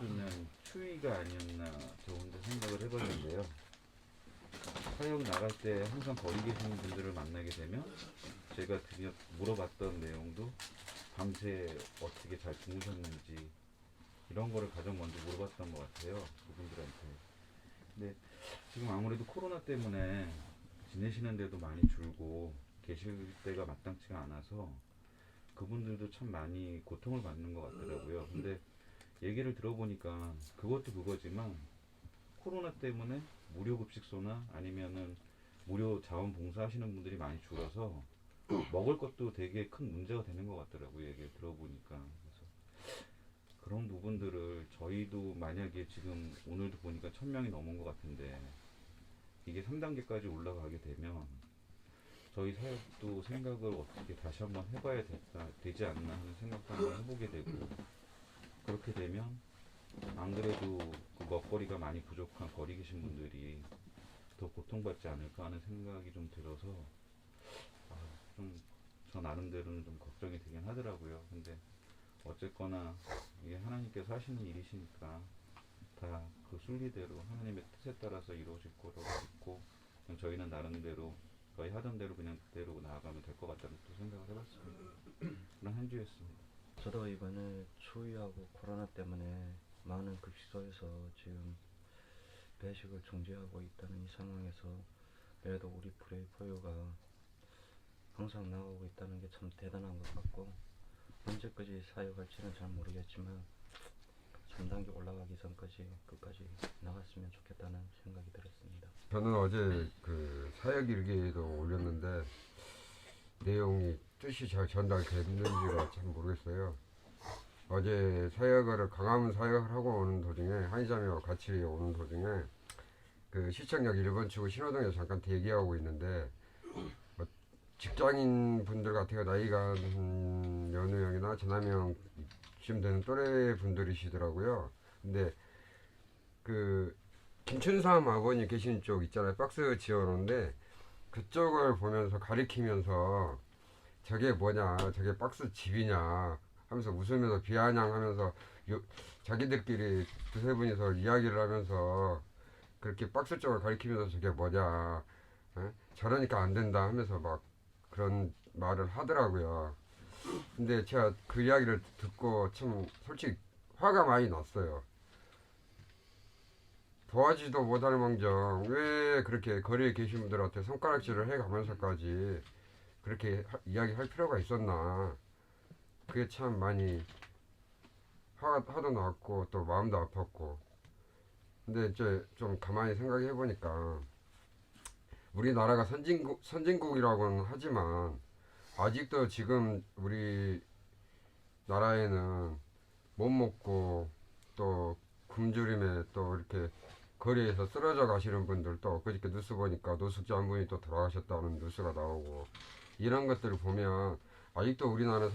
그냥 추위가 아니었나 저 혼자 생각을 해봤는데요. 사역 나갈 때 항상 거리 계시는 분들을 만나게 되면 제가 드디어 물어봤던 내용도 밤새 어떻게 잘 주무셨는지 이런 거를 가장 먼저 물어봤던 것 같아요. 그분들한테. 근데 지금 아무래도 코로나 때문에 지내시는 데도 많이 줄고 계실 때가 마땅치가 않아서 그분들도 참 많이 고통을 받는 것 같더라고요. 근데 얘기를 들어보니까 그것도 그거지만 코로나 때문에 무료 급식소나 아니면은 무료 자원봉사 하시는 분들이 많이 줄어서 먹을 것도 되게 큰 문제가 되는 것 같더라고요. 얘기를 들어보니까. 그래서 그런 부분들을 저희도 만약에 지금 오늘도 보니까 1000명이 넘은 것 같은데 이게 3단계까지 올라가게 되면 저희 사역도 생각을 어떻게 다시 한번 해봐야 되지 않나 하는 생각도 한번 해보게 되고, 그렇게 되면 안 그래도 그 먹거리가 많이 부족한 거리 계신 분들이 더 고통받지 않을까 하는 생각이 좀 들어서 좀 저 나름대로는 좀 걱정이 되긴 하더라고요. 근데 어쨌거나 이게 하나님께서 하시는 일이시니까 다 그 순리대로 하나님의 뜻에 따라서 이루어질 거라고 믿고 그냥 저희는 나름대로 저희 하던 대로 그냥 그대로 나아가면 될 것 같다는 또 생각을 해봤습니다. 그런 한 주였습니다. 저도 이번에 추위하고 코로나 때문에 많은 급식소에서 지금 배식을 중지하고 있다는 이 상황에서 그래도 우리 프레이 포유가 항상 나가고 있다는 게 참 대단한 것 같고, 언제까지 사역할지는 잘 모르겠지만 3단계 올라가기 전까지 끝까지 나갔으면 좋겠다는 생각이 들었습니다. 저는 어제 그 사역 일기도 올렸는데 내용이 뜻이 잘 전달됐는지가 참 모르겠어요. 어제 사역을 강화문 사역을 하고 오는 도중에 한의자매와 같이 오는 도중에 그 시청역 1번 출구 신호등에서 잠깐 대기하고 있는데 직장인 분들 같아요. 나이가 연우 형이나 전남이 형쯤 되는 또래 분들이시더라고요. 근데 그 김춘삼 아버님 계신 쪽 있잖아요. 박스 지어놓은데 그쪽을 보면서 가리키면서 저게 뭐냐, 저게 박스 집이냐 하면서 웃으면서 비아냥하면서 자기들끼리 두세 분이서 이야기를 하면서 그렇게 박스 쪽을 가리키면서 저게 뭐냐, 에? 저러니까 안 된다 하면서 막 그런 말을 하더라고요. 근데 제가 그 이야기를 듣고 참 솔직히 화가 많이 났어요. 도와지도 못할 망정 왜 그렇게 거리에 계신 분들한테 손가락질을 해가면서까지 그렇게 이야기할 필요가 있었나. 그게 참 많이 화도 났고 또 마음도 아팠고. 근데 이제 좀 가만히 생각해 보니까 우리나라가 선진국이라고는 하지만 아직도 지금 우리 나라에는 못 먹고 또 굶주림에 또 이렇게 거리에서 쓰러져 가시는 분들도 그저께 뉴스 보니까 노숙자 한 분이 또 돌아가셨다는 뉴스가 나오고, 이런 것들을 보면 아직도 우리나라는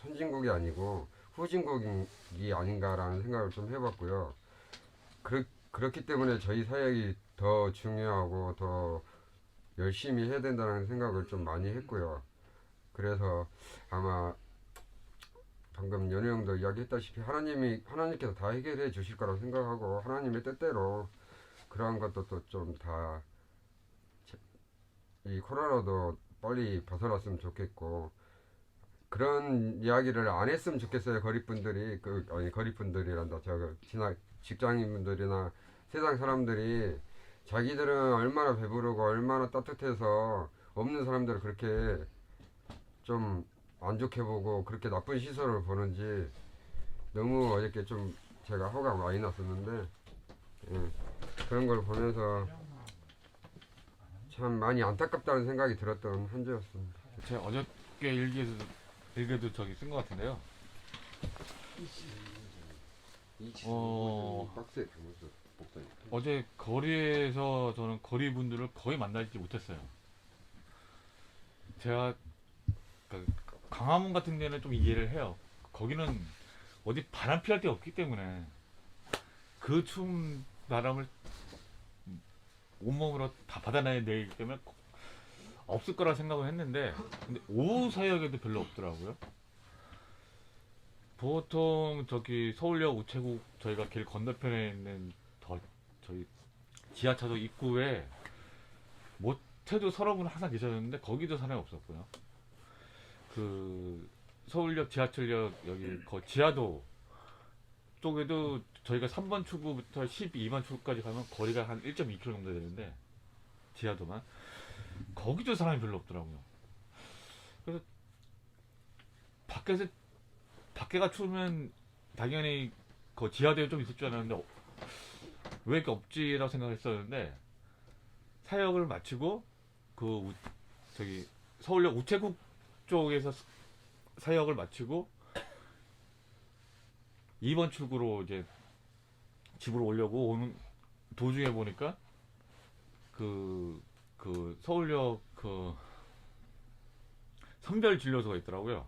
선진국이 아니고 후진국이 아닌가라는 생각을 좀 해봤고요. 그렇기 때문에 저희 사역이 더 중요하고 더 열심히 해야 된다는 생각을 좀 많이 했고요. 그래서 아마 방금 연우 형도 이야기했다시피 하나님께서 다 해결해 주실 거라고 생각하고 하나님의 뜻대로 그러한 것도 또 좀 다 이 코로나도 빨리 벗어났으면 좋겠고, 그런 이야기를 안 했으면 좋겠어요. 거리분들이 아니 거리분들이란다. 직장인분들이나 세상 사람들이 자기들은 얼마나 배부르고 얼마나 따뜻해서 없는 사람들을 그렇게 좀 안 좋게 보고 그렇게 나쁜 시선을 보는지 너무 어저께 좀 제가 화가 많이 났었는데, 예, 그런 걸 보면서 참 많이 안타깝다는 생각이 들었던 한 주였습니다. 제가 어저께 일기에도 저기 쓴 것 같은데요. 박스에 담아서 복사해. 어제 거리에서 저는 거리 분들을 거의 만나지 못했어요. 제가 그 강화문 같은 데는 좀 이해를 해요. 거기는 어디 바람 피할 데가 없기 때문에 그 추운 바람을 온몸으로 다 받아내야 되기 때문에 없을 거라 생각을 했는데, 근데 오후 사역에도 별로 없더라고요. 보통 저기 서울역 우체국 저희가 길 건너편에 있는 저희 지하차도 입구에 못해도 서너 분 항상 계셨는데 거기도 사람이 없었고요. 그 서울역 지하철역 여기 지하도 쪽에도 저희가 3번 출구부터 12번 출구까지 가면 거리가 한 1.2km 정도 되는데 지하도만 거기도 사람이 별로 없더라고요. 그래서 밖에가 추우면 당연히 그 지하도에 좀 있을 줄 알았는데 왜 이렇게 없지라고 생각했었는데 사역을 마치고 저기 서울역 우체국 쪽에서 사역을 마치고 2번 출구로 이제 집으로 오려고 오는 도중에 보니까 그 서울역 선별 진료소가 있더라고요.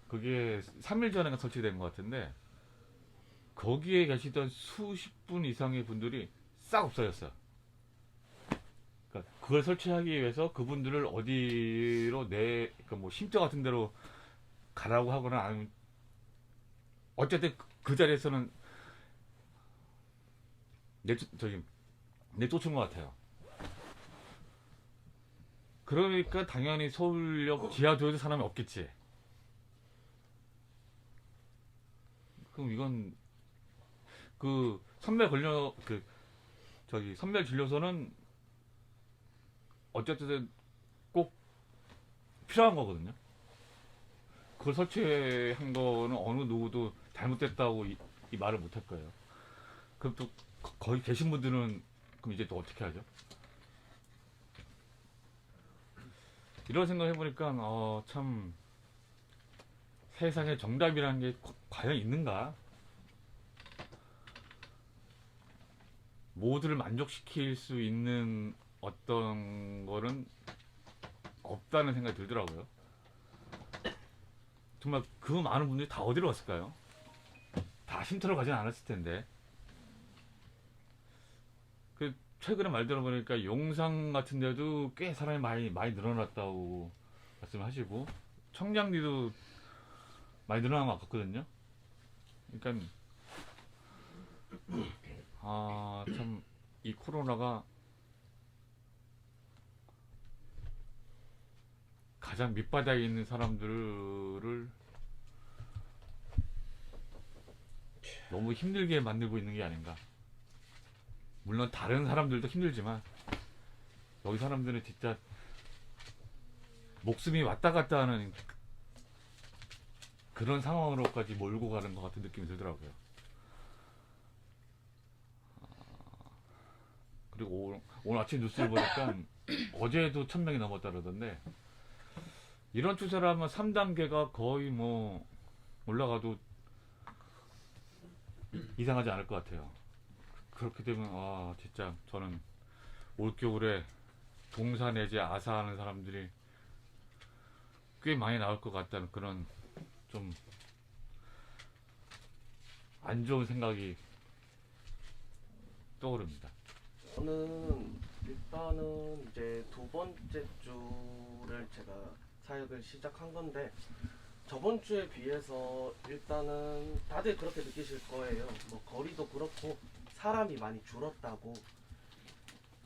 그게 3일 전에 설치된 것 같은데 거기에 계시던 수십 분 이상의 분들이 싹 없어졌어요. 그러니까 그걸 설치하기 위해서 그분들을 어디로 그러니까 뭐 쉼터 같은 데로 가라고 하거나 아니면 어쨌든 그 자리에서는 내쫓은 것 같아요. 그러니까 당연히 서울역 지하도에도 사람이 없겠지. 그럼 이건 선별 진료소는 어쨌든 꼭 필요한 거거든요. 그걸 설치한 거는 어느 누구도 잘못됐다고 이 말을 못 할 거예요. 그럼 또 거기 계신 분들은 그럼 이제 또 어떻게 하죠? 이런 생각 해보니까 참 세상에 정답이라는 게 과연 있는가? 모두를 만족시킬 수 있는 어떤 거는 없다는 생각이 들더라고요. 정말 그 많은 분들이 다 어디로 갔을까요? 다 쉼터로 가진 않았을 텐데. 최근에 말 들어보니까 용산 같은 데도 꽤 사람이 많이 늘어났다고 말씀하시고 청량리도 많이 늘어난 것 같거든요. 그러니까 참 이 코로나가 가장 밑바닥에 있는 사람들을 너무 힘들게 만들고 있는 게 아닌가. 물론 다른 사람들도 힘들지만 여기 사람들은 진짜 목숨이 왔다 갔다 하는 그런 상황으로까지 몰고 가는 것 같은 느낌이 들더라고요. 그리고 오늘 아침 뉴스를 보니까 어제도 1000명이 넘었다 그러던데 이런 추세라면 3단계가 거의 뭐 올라가도 이상하지 않을 것 같아요. 그렇게 되면 진짜 저는 올겨울에 동사 내지 아사하는 사람들이 꽤 많이 나올 것 같다는 그런 좀 안 좋은 생각이 떠오릅니다. 저는 일단은 이제 두 번째 주를 제가 사역을 시작한 건데 저번 주에 비해서 일단은 다들 그렇게 느끼실 거예요. 뭐 거리도 그렇고 사람이 많이 줄었다고.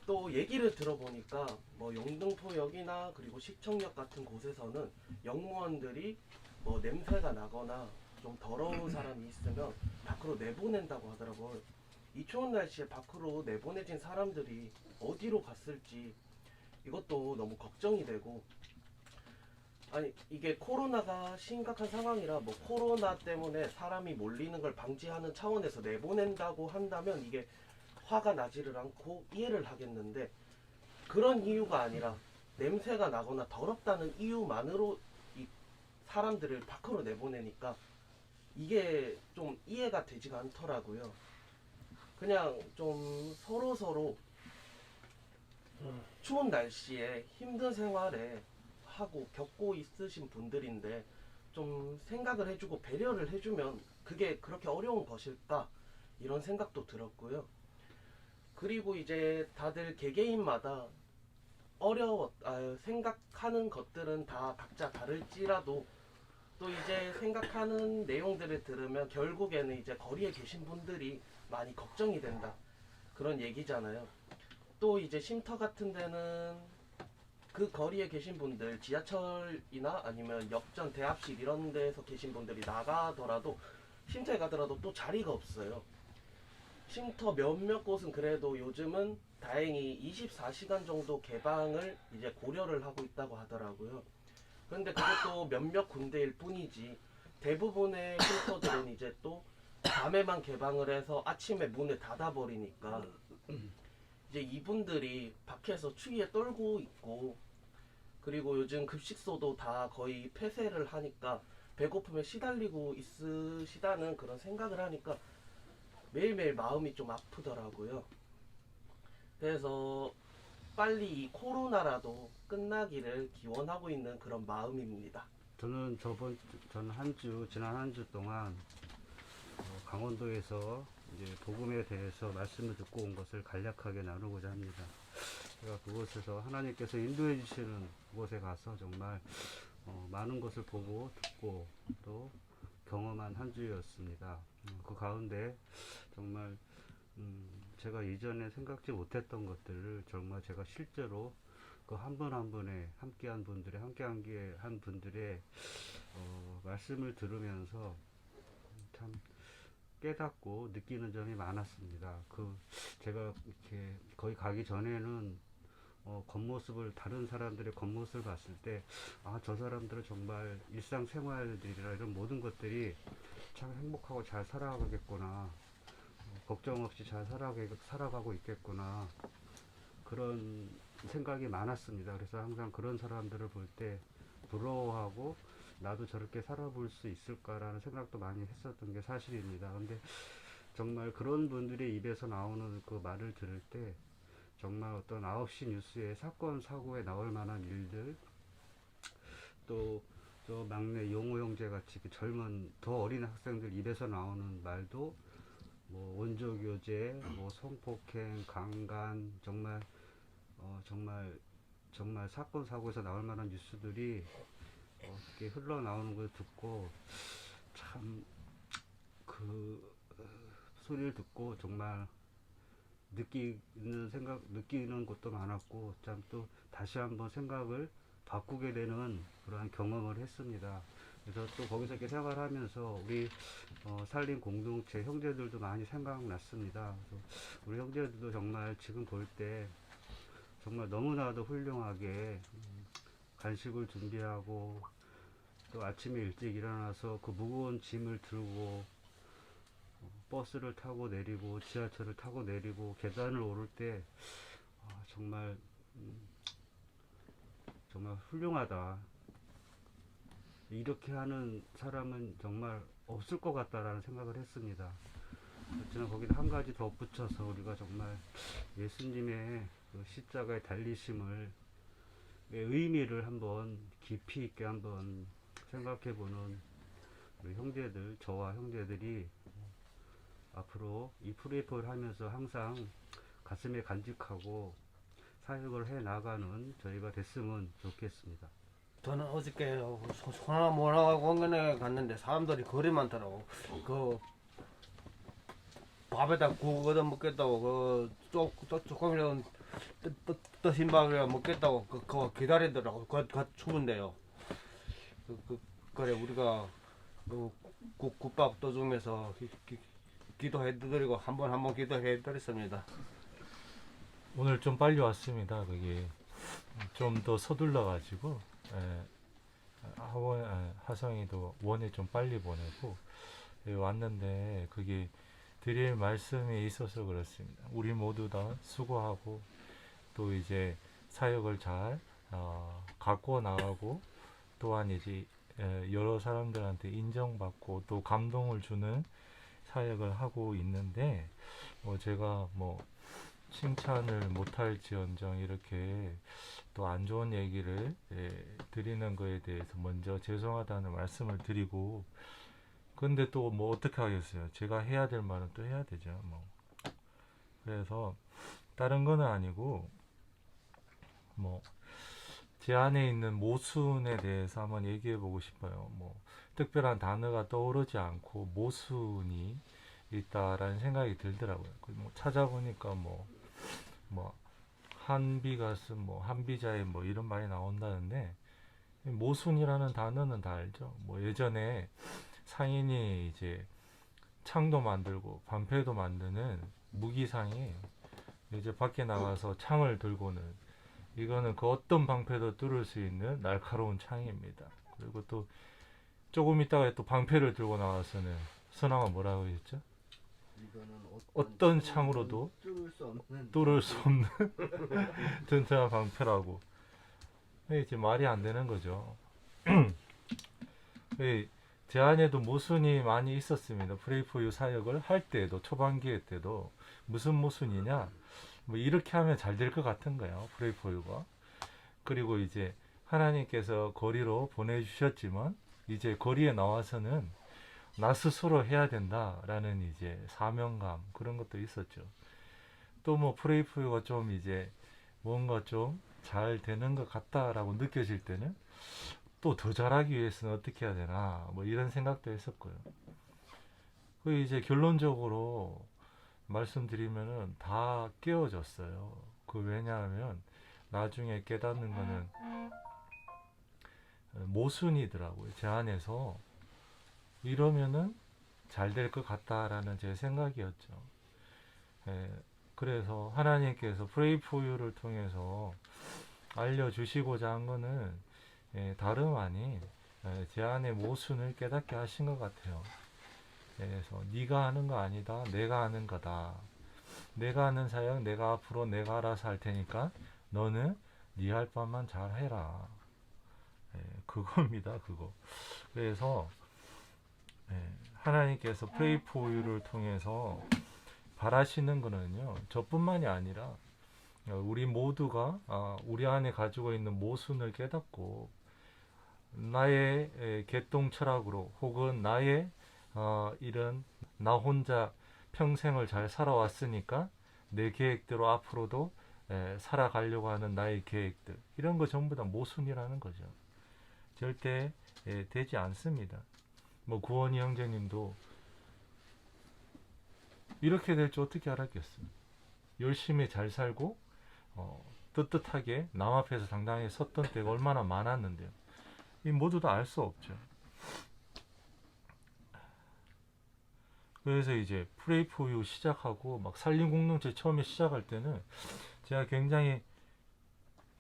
또 얘기를 들어보니까 뭐 영등포역이나 그리고 시청역 같은 곳에서는 역무원들이 뭐 냄새가 나거나 좀 더러운 사람이 있으면 밖으로 내보낸다고 하더라고요. 이 추운 날씨에 밖으로 내보내진 사람들이 어디로 갔을지 이것도 너무 걱정이 되고, 아니 이게 코로나가 심각한 상황이라 뭐 코로나 때문에 사람이 몰리는 걸 방지하는 차원에서 내보낸다고 한다면 이게 화가 나지를 않고 이해를 하겠는데, 그런 이유가 아니라 냄새가 나거나 더럽다는 이유만으로 이 사람들을 밖으로 내보내니까 이게 좀 이해가 되지가 않더라고요. 그냥 좀 서로 추운 날씨에 힘든 생활에 하고 겪고 있으신 분들인데 좀 생각을 해주고 배려를 해주면 그게 그렇게 어려운 것일까, 이런 생각도 들었고요. 그리고 이제 다들 개개인마다 생각하는 것들은 다 각자 다를지라도 또 이제 생각하는 내용들을 들으면 결국에는 이제 거리에 계신 분들이 많이 걱정이 된다. 그런 얘기잖아요. 또 이제 쉼터 같은 데는 그 거리에 계신 분들 지하철이나 아니면 역전 대합실 이런 데서 계신 분들이 나가더라도 쉼터에 가더라도 또 자리가 없어요. 쉼터 몇몇 곳은 그래도 요즘은 다행히 24시간 정도 개방을 이제 고려를 하고 있다고 하더라고요. 그런데 그것도 몇몇 군데일 뿐이지 대부분의 쉼터들은 이제 또 밤에만 개방을 해서 아침에 문을 닫아버리니까 이제 이분들이 밖에서 추위에 떨고 있고, 그리고 요즘 급식소도 다 거의 폐쇄를 하니까 배고픔에 시달리고 있으시다는 그런 생각을 하니까 매일매일 마음이 좀 아프더라고요. 그래서 빨리 이 코로나라도 끝나기를 기원하고 있는 그런 마음입니다. 저는 지난 한 주 동안 강원도에서 이제 복음에 대해서 말씀을 듣고 온 것을 간략하게 나누고자 합니다. 제가 그곳에서 하나님께서 인도해 주시는 그곳에 가서 정말 많은 것을 보고 듣고 또 경험한 한 주였습니다. 그 가운데 정말 제가 이전에 생각지 못했던 것들을 정말 제가 실제로 그 한 분 한 분의 함께한 분들의 말씀을 들으면서 참 깨닫고 느끼는 점이 많았습니다. 제가 이렇게 거기 가기 전에는 다른 사람들의 겉모습을 봤을 때, 저 사람들은 정말 일상생활들이나 이런 모든 것들이 참 행복하고 잘 살아가겠구나, 걱정 없이 잘 살아가고 있겠구나, 그런 생각이 많았습니다. 그래서 항상 그런 사람들을 볼 때 부러워하고 나도 저렇게 살아볼 수 있을까라는 생각도 많이 했었던 게 사실입니다. 근데 정말 그런 분들의 입에서 나오는 그 말을 들을 때 정말 어떤 9시 뉴스에 사건 사고에 나올 만한 일들, 또 저 막내 용호 형제 같이 젊은 더 어린 학생들 입에서 나오는 말도 뭐 원조 교제, 뭐 성폭행, 강간, 정말 사건 사고에서 나올 만한 뉴스들이 이렇게 흘러나오는 걸 듣고 참 소리를 듣고 정말 느끼는 것도 많았고, 참 또 다시 한번 생각을 바꾸게 되는 그러한 경험을 했습니다. 그래서 또 거기서 이렇게 생활하면서 우리 살림 공동체 형제들도 많이 생각났습니다. 그래서 우리 형제들도 정말 지금 볼 때 정말 너무나도 훌륭하게 간식을 준비하고 또 아침에 일찍 일어나서 그 무거운 짐을 들고 버스를 타고 내리고 지하철을 타고 내리고 계단을 오를 때 정말 훌륭하다. 이렇게 하는 사람은 정말 없을 것 같다라는 생각을 했습니다. 저는 거기다 한 가지 더 붙여서 우리가 정말 예수님의 그 십자가의 달리심을 의미를 한번 깊이 있게 한번 생각해보는 우리 형제들, 저와 형제들이 앞으로 이 프리포를 하면서 항상 가슴에 간직하고 사역을 해 나가는 저희가 됐으면 좋겠습니다. 저는 어저께 소나 모나 공원에 갔는데 사람들이 거리 많더라고. 그 밥에다 국 얻어 먹겠다고 조금이라도 뜨신 밥이라 먹겠다고 그거 기다리더라고. 그 추운데요. 그래 우리가 국밥 떠주면서 기도해드리고 한 번 기도해드렸습니다. 오늘 좀 빨리 왔습니다. 그게 좀 더 서둘러 가지고 하성이도 원에 좀 빨리 보내고 왔는데, 그게 드릴 말씀이 있어서 그렇습니다. 우리 모두 다 수고하고 또 이제 사역을 잘 갖고 나가고, 또한 이제 여러 사람들한테 인정받고 또 감동을 주는 사역을 하고 있는데, 제가 칭찬을 못할지언정 이렇게 또 안 좋은 얘기를 드리는 거에 대해서 먼저 죄송하다는 말씀을 드리고, 근데 또 어떻게 하겠어요. 제가 해야 될 말은 또 해야 되죠. 그래서 다른 거는 아니고 제 안에 있는 모순에 대해서 한번 얘기해 보고 싶어요. 뭐 특별한 단어가 떠오르지 않고 모순이 있다라는 생각이 들더라고요. 뭐 찾아보니까 뭐 한비가 쓴 뭐 한비자의 뭐 이런 말이 나온다는데, 모순이라는 단어는 다 알죠. 뭐 예전에 상인이 이제 창도 만들고 방패도 만드는 무기상이 이제 밖에 나가서 창을 들고는, 이거는 그 어떤 방패도 뚫을 수 있는 날카로운 창입니다. 그리고 또 조금 있다가 또 방패를 들고 나와서는, 선왕은 뭐라고 했죠? 이거는 어떤 창으로도 뚫을 수 없는 튼튼한 방패라고. 이제 말이 안 되는 거죠. 제 안에도 모순이 많이 있었습니다. 프레이포유 사역을 할 때도, 초반기에 때도. 무슨 모순이냐, 뭐 이렇게 하면 잘 될 것 같은 거예요, 프레이포유가. 그리고 이제 하나님께서 거리로 보내주셨지만 이제 거리에 나와서는 나 스스로 해야 된다라는 이제 사명감, 그런 것도 있었죠. 또 뭐 프레이포유가 좀 이제 뭔가 좀 잘 되는 것 같다라고 느껴질 때는 또 더 잘하기 위해서는 어떻게 해야 되나, 뭐 이런 생각도 했었고요. 그 이제 결론적으로 말씀드리면은 다 깨어졌어요. 그 왜냐하면 나중에 깨닫는 거는 모순이더라고요. 제 안에서 이러면은 잘 될 것 같다라는 제 생각이었죠. 그래서 하나님께서 프레이포유를 통해서 알려주시고자 한 거는 다름 아닌 제 안의 모순을 깨닫게 하신 것 같아요. 그래서 네가 하는 거 아니다, 내가 하는 거다. 내가 하는 사역 내가 앞으로 내가 알아서 할 테니까 너는 네 할 바만 잘 해라. 그겁니다, 그거. 그래서 하나님께서 프레이포유를 통해서 바라시는 거는요, 저뿐만이 아니라 우리 모두가 우리 안에 가지고 있는 모순을 깨닫고 나의 개똥 철학으로, 혹은 나의 이런 나 혼자 평생을 잘 살아왔으니까 내 계획대로 앞으로도 살아가려고 하는 나의 계획들, 이런 거 전부 다 모순이라는 거죠. 절대 되지 않습니다. 뭐 구원이 형제님도 이렇게 될 줄 어떻게 알았겠어요. 열심히 잘 살고 떳떳하게 남 앞에서 당당하게 섰던 때가 얼마나 많았는데요. 이 모두 다 알 수 없죠. 그래서 이제 프레이포유 시작하고 막 산림공동체 처음에 시작할 때는 제가 굉장히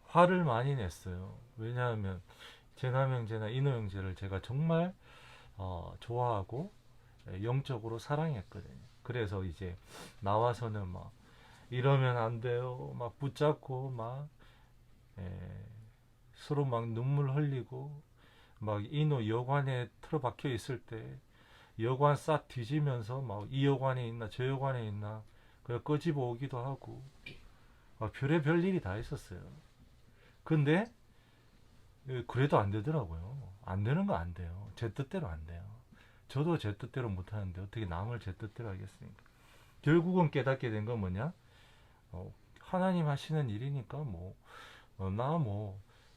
화를 많이 냈어요. 왜냐하면 제남 형제나 인호 형제를 제가 정말 좋아하고 영적으로 사랑했거든요. 그래서 이제 나와서는 막 이러면 안 돼요, 막 붙잡고 막 서로 막 눈물 흘리고, 막 인호 여관에 틀어박혀 있을 때 여관 싹 뒤지면서 막 이 여관에 있나 저 여관에 있나 그래 끄집어 오기도 하고, 별의별 일이 다 있었어요. 근데 그래도 안 되더라고요. 안 되는 거 안 돼요. 제 뜻대로 안 돼요. 저도 제 뜻대로 못 하는데 어떻게 남을 제 뜻대로 하겠습니까? 결국은 깨닫게 된 건 뭐냐? 하나님 하시는 일이니까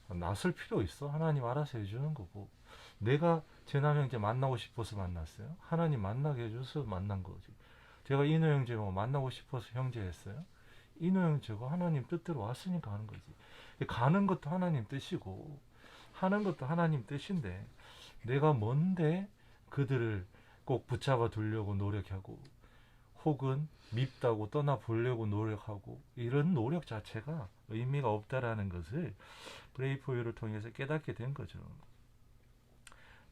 나설 필요 있어? 하나님 알아서 해주는 거고, 내가 제남 형제 만나고 싶어서 만났어요? 하나님 만나게 해줘서 만난 거지. 제가 인호 형제 만나고 싶어서 형제 했어요? 인호 형제가 하나님 뜻대로 왔으니까 하는 거지. 가는 것도 하나님 뜻이고 하는 것도 하나님 뜻인데, 내가 뭔데 그들을 꼭 붙잡아 두려고 노력하고, 혹은 밉다고 떠나 보려고 노력하고, 이런 노력 자체가 의미가 없다라는 것을 프레이포유를 통해서 깨닫게 된 거죠.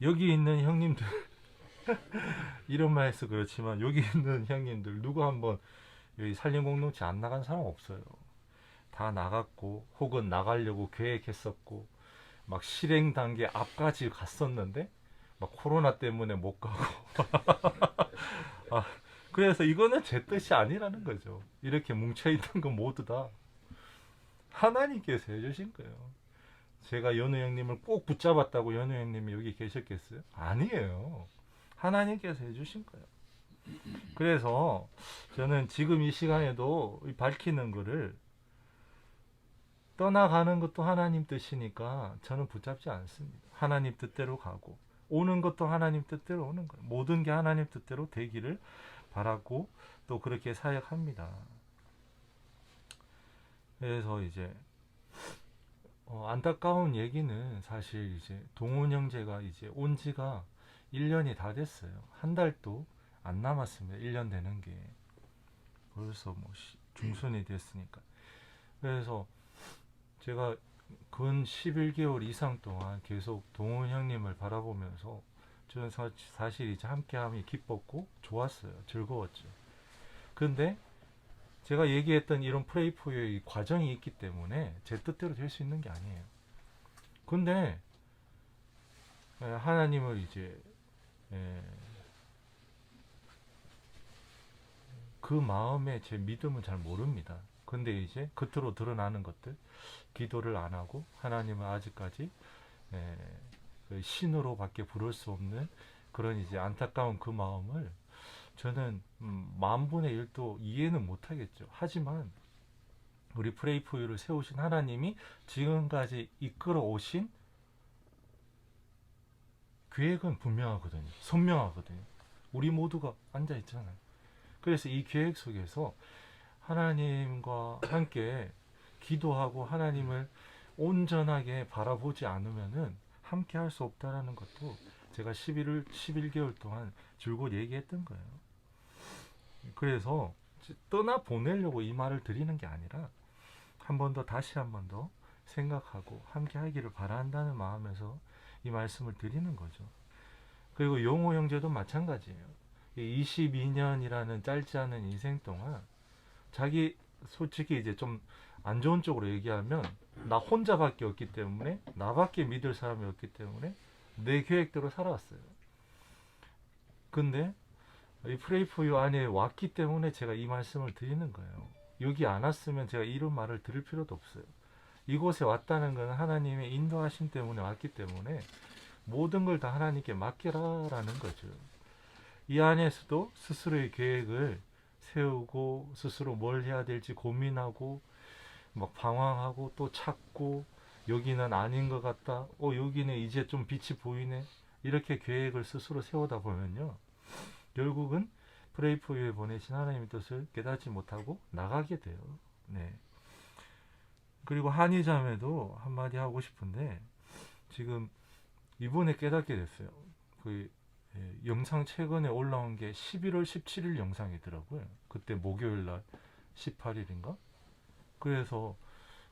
여기 있는 형님들 이런 말 해서 그렇지만 여기 있는 형님들 누구 한번 여기 산림공동체 안 나간 사람 없어요. 다 나갔고, 혹은 나가려고 계획했었고, 막 실행 단계 앞까지 갔었는데 막 코로나 때문에 못 가고 그래서 이거는 제 뜻이 아니라는 거죠. 이렇게 뭉쳐있던 건 모두 다 하나님께서 해주신 거예요. 제가 연우 형님을 꼭 붙잡았다고 연우 형님이 여기 계셨겠어요? 아니에요. 하나님께서 해주신 거예요. 그래서 저는 지금 이 시간에도 밝히는 거를 떠나가는 것도 하나님 뜻이니까 저는 붙잡지 않습니다. 하나님 뜻대로 가고 오는 것도 하나님 뜻대로 오는 거예요. 모든 게 하나님 뜻대로 되기를 바라고 또 그렇게 사역합니다. 그래서 이제 안타까운 얘기는 사실 이제 동훈 형제가 이제 온 지가 1년이 다 됐어요. 한 달도 안 남았습니다. 1년 되는 게. 벌써 뭐 중순이 됐으니까. 그래서 제가 근 11개월 이상 동안 계속 동훈 형님을 바라보면서 저는 사실 이제 함께함이 기뻤고 좋았어요. 즐거웠죠. 근데 제가 얘기했던 이런 프레이 포유의 과정이 있기 때문에 제 뜻대로 될 수 있는 게 아니에요. 근데 하나님을 이제 그 마음에 제 믿음은 잘 모릅니다. 근데 이제 겉으로 드러나는 것들, 기도를 안 하고 하나님을 아직까지 그 신으로밖에 부를 수 없는 그런 이제 안타까운 그 마음을 저는 만분의 1도 이해는 못하겠죠. 하지만 우리 프레이 포유를 세우신 하나님이 지금까지 이끌어 오신 계획은 분명하거든요. 선명하거든요. 우리 모두가 앉아 있잖아요. 그래서 이 계획 속에서 하나님과 함께 기도하고 하나님을 온전하게 바라보지 않으면은 함께 할 수 없다라는 것도 제가 11개월 동안 줄곧 얘기했던 거예요. 그래서 떠나 보내려고 이 말을 드리는 게 아니라 한 번 더 다시 한 번 더 생각하고 함께 하기를 바란다는 마음에서 이 말씀을 드리는 거죠. 그리고 용호 형제도 마찬가지예요. 22년이라는 짧지 않은 인생 동안 자기 솔직히 이제 좀 안 좋은 쪽으로 얘기하면 나 혼자밖에 없기 때문에 나밖에 믿을 사람이 없기 때문에 내 계획대로 살아왔어요. 근데 이 프레이 포유 안에 왔기 때문에 제가 이 말씀을 드리는 거예요. 여기 안 왔으면 제가 이런 말을 들을 필요도 없어요. 이곳에 왔다는 건 하나님의 인도하심 때문에 왔기 때문에 모든 걸 다 하나님께 맡기라라는 거죠. 이 안에서도 스스로의 계획을 세우고 스스로 뭘 해야 될지 고민하고 막 방황하고 또 찾고 여기는 아닌 것 같다. 여기는 이제 좀 빛이 보이네. 이렇게 계획을 스스로 세우다 보면요. 결국은 프레이 포유에 보내신 하나님의 뜻을 깨닫지 못하고 나가게 돼요. 네. 그리고 한의자매도 한마디 하고 싶은데 지금 이번에 깨닫게 됐어요. 그 영상 최근에 올라온 게 11월 17일 영상이더라고요. 그때 목요일날 18일인가? 그래서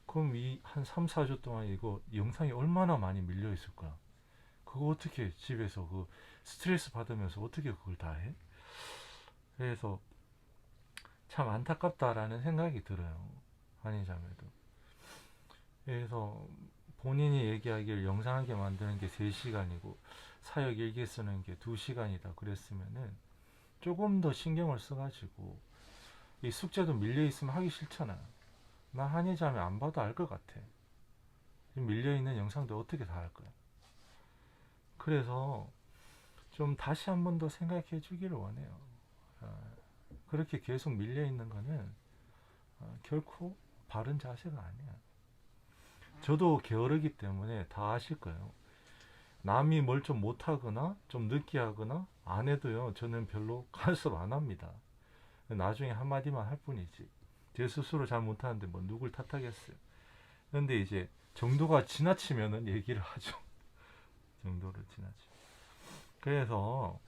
그럼 이 한 3, 4주 동안 이거 영상이 얼마나 많이 밀려 있을 거야. 그거 어떻게 집에서 그 스트레스 받으면서 어떻게 그걸 다 해? 그래서 참 안타깝다라는 생각이 들어요. 한의자매도. 그래서 본인이 얘기하기를 영상하게 만드는 게 3시간이고 사역 일기 쓰는 게 2시간이다 그랬으면은 조금 더 신경을 써가지고 이 숙제도 밀려있으면 하기 싫잖아요. 나 한의자매 안 봐도 알 것 같아. 밀려있는 영상도 어떻게 다 할 거야. 그래서 좀 다시 한 번 더 생각해 주기를 원해요. 그렇게 계속 밀려있는 거는 결코 바른 자세가 아니야. 저도 게으르기 때문에 다 아실 거예요. 남이 뭘 좀 못하거나 좀 늦게 하거나 안 해도요. 저는 별로 간섭 안 합니다. 나중에 한마디만 할 뿐이지. 제 스스로 잘 못하는데 뭐 누굴 탓하겠어요. 그런데 이제 정도가 지나치면은 얘기를 하죠. 정도를 지나치. 그래서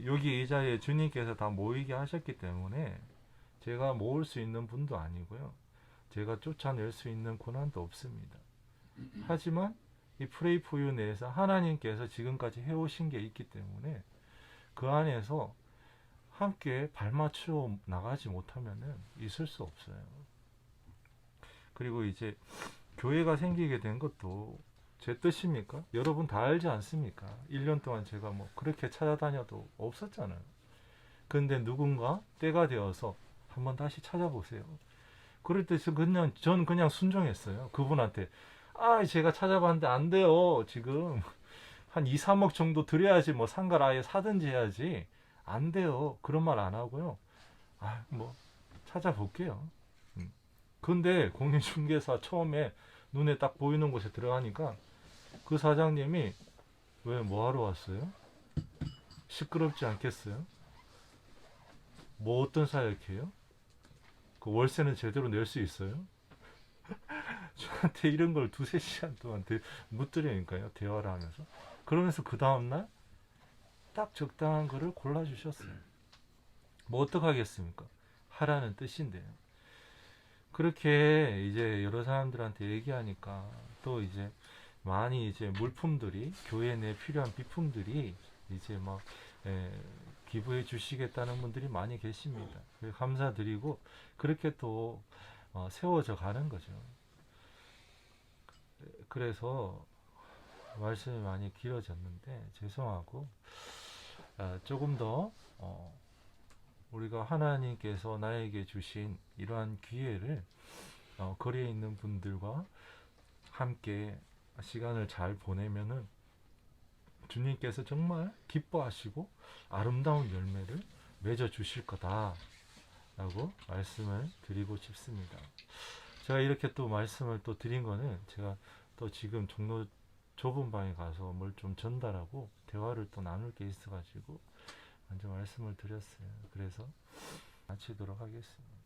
여기 이 자리에 주님께서 다 모이게 하셨기 때문에 제가 모을 수 있는 분도 아니고요. 제가 쫓아낼 수 있는 권한도 없습니다. 하지만 이 프레이 포유 내에서 하나님께서 지금까지 해오신 게 있기 때문에 그 안에서 함께 발맞추어 나가지 못하면은 있을 수 없어요. 그리고 이제 교회가 생기게 된 것도 제 뜻입니까? 여러분 다 알지 않습니까? 1년 동안 제가 뭐 그렇게 찾아다녀도 없었잖아요. 근데 누군가 때가 되어서 한번 다시 찾아보세요. 그럴 때 전 그냥 순종했어요. 그분한테 제가 찾아봤는데 안 돼요. 지금 한 2, 3억 정도 드려야지 뭐 상가를 아예 사든지 해야지. 안 돼요. 그런 말 안 하고요. 뭐 찾아볼게요. 근데 공인중개사 처음에 눈에 딱 보이는 곳에 들어가니까 그 사장님이 왜 뭐하러 왔어요? 시끄럽지 않겠어요? 뭐 어떤 사역해요? 그 월세는 제대로 낼 수 있어요? 저한테 이런 걸 2-3시간 동안 묻더라니까요. 대화를 하면서. 그러면서 그 다음날 딱 적당한 거를 골라주셨어요. 뭐 어떡하겠습니까? 하라는 뜻인데요. 그렇게 이제 여러 사람들한테 얘기하니까 또 이제 많이 이제 물품들이 교회 내 필요한 비품들이 이제 막 기부해 주시겠다는 분들이 많이 계십니다. 감사드리고 그렇게 또 세워져 가는 거죠. 그래서 말씀이 많이 길어졌는데 죄송하고 조금 더 우리가 하나님께서 나에게 주신 이러한 기회를 거리에 있는 분들과 함께 시간을 잘 보내면은 주님께서 정말 기뻐하시고 아름다운 열매를 맺어 주실 거다 라고 말씀을 드리고 싶습니다. 제가 이렇게 또 말씀을 또 드린 거는 제가 또 지금 종로 좁은 방에 가서 뭘 좀 전달하고 대화를 또 나눌 게 있어 가지고 먼저 말씀을 드렸어요. 그래서 마치도록 하겠습니다.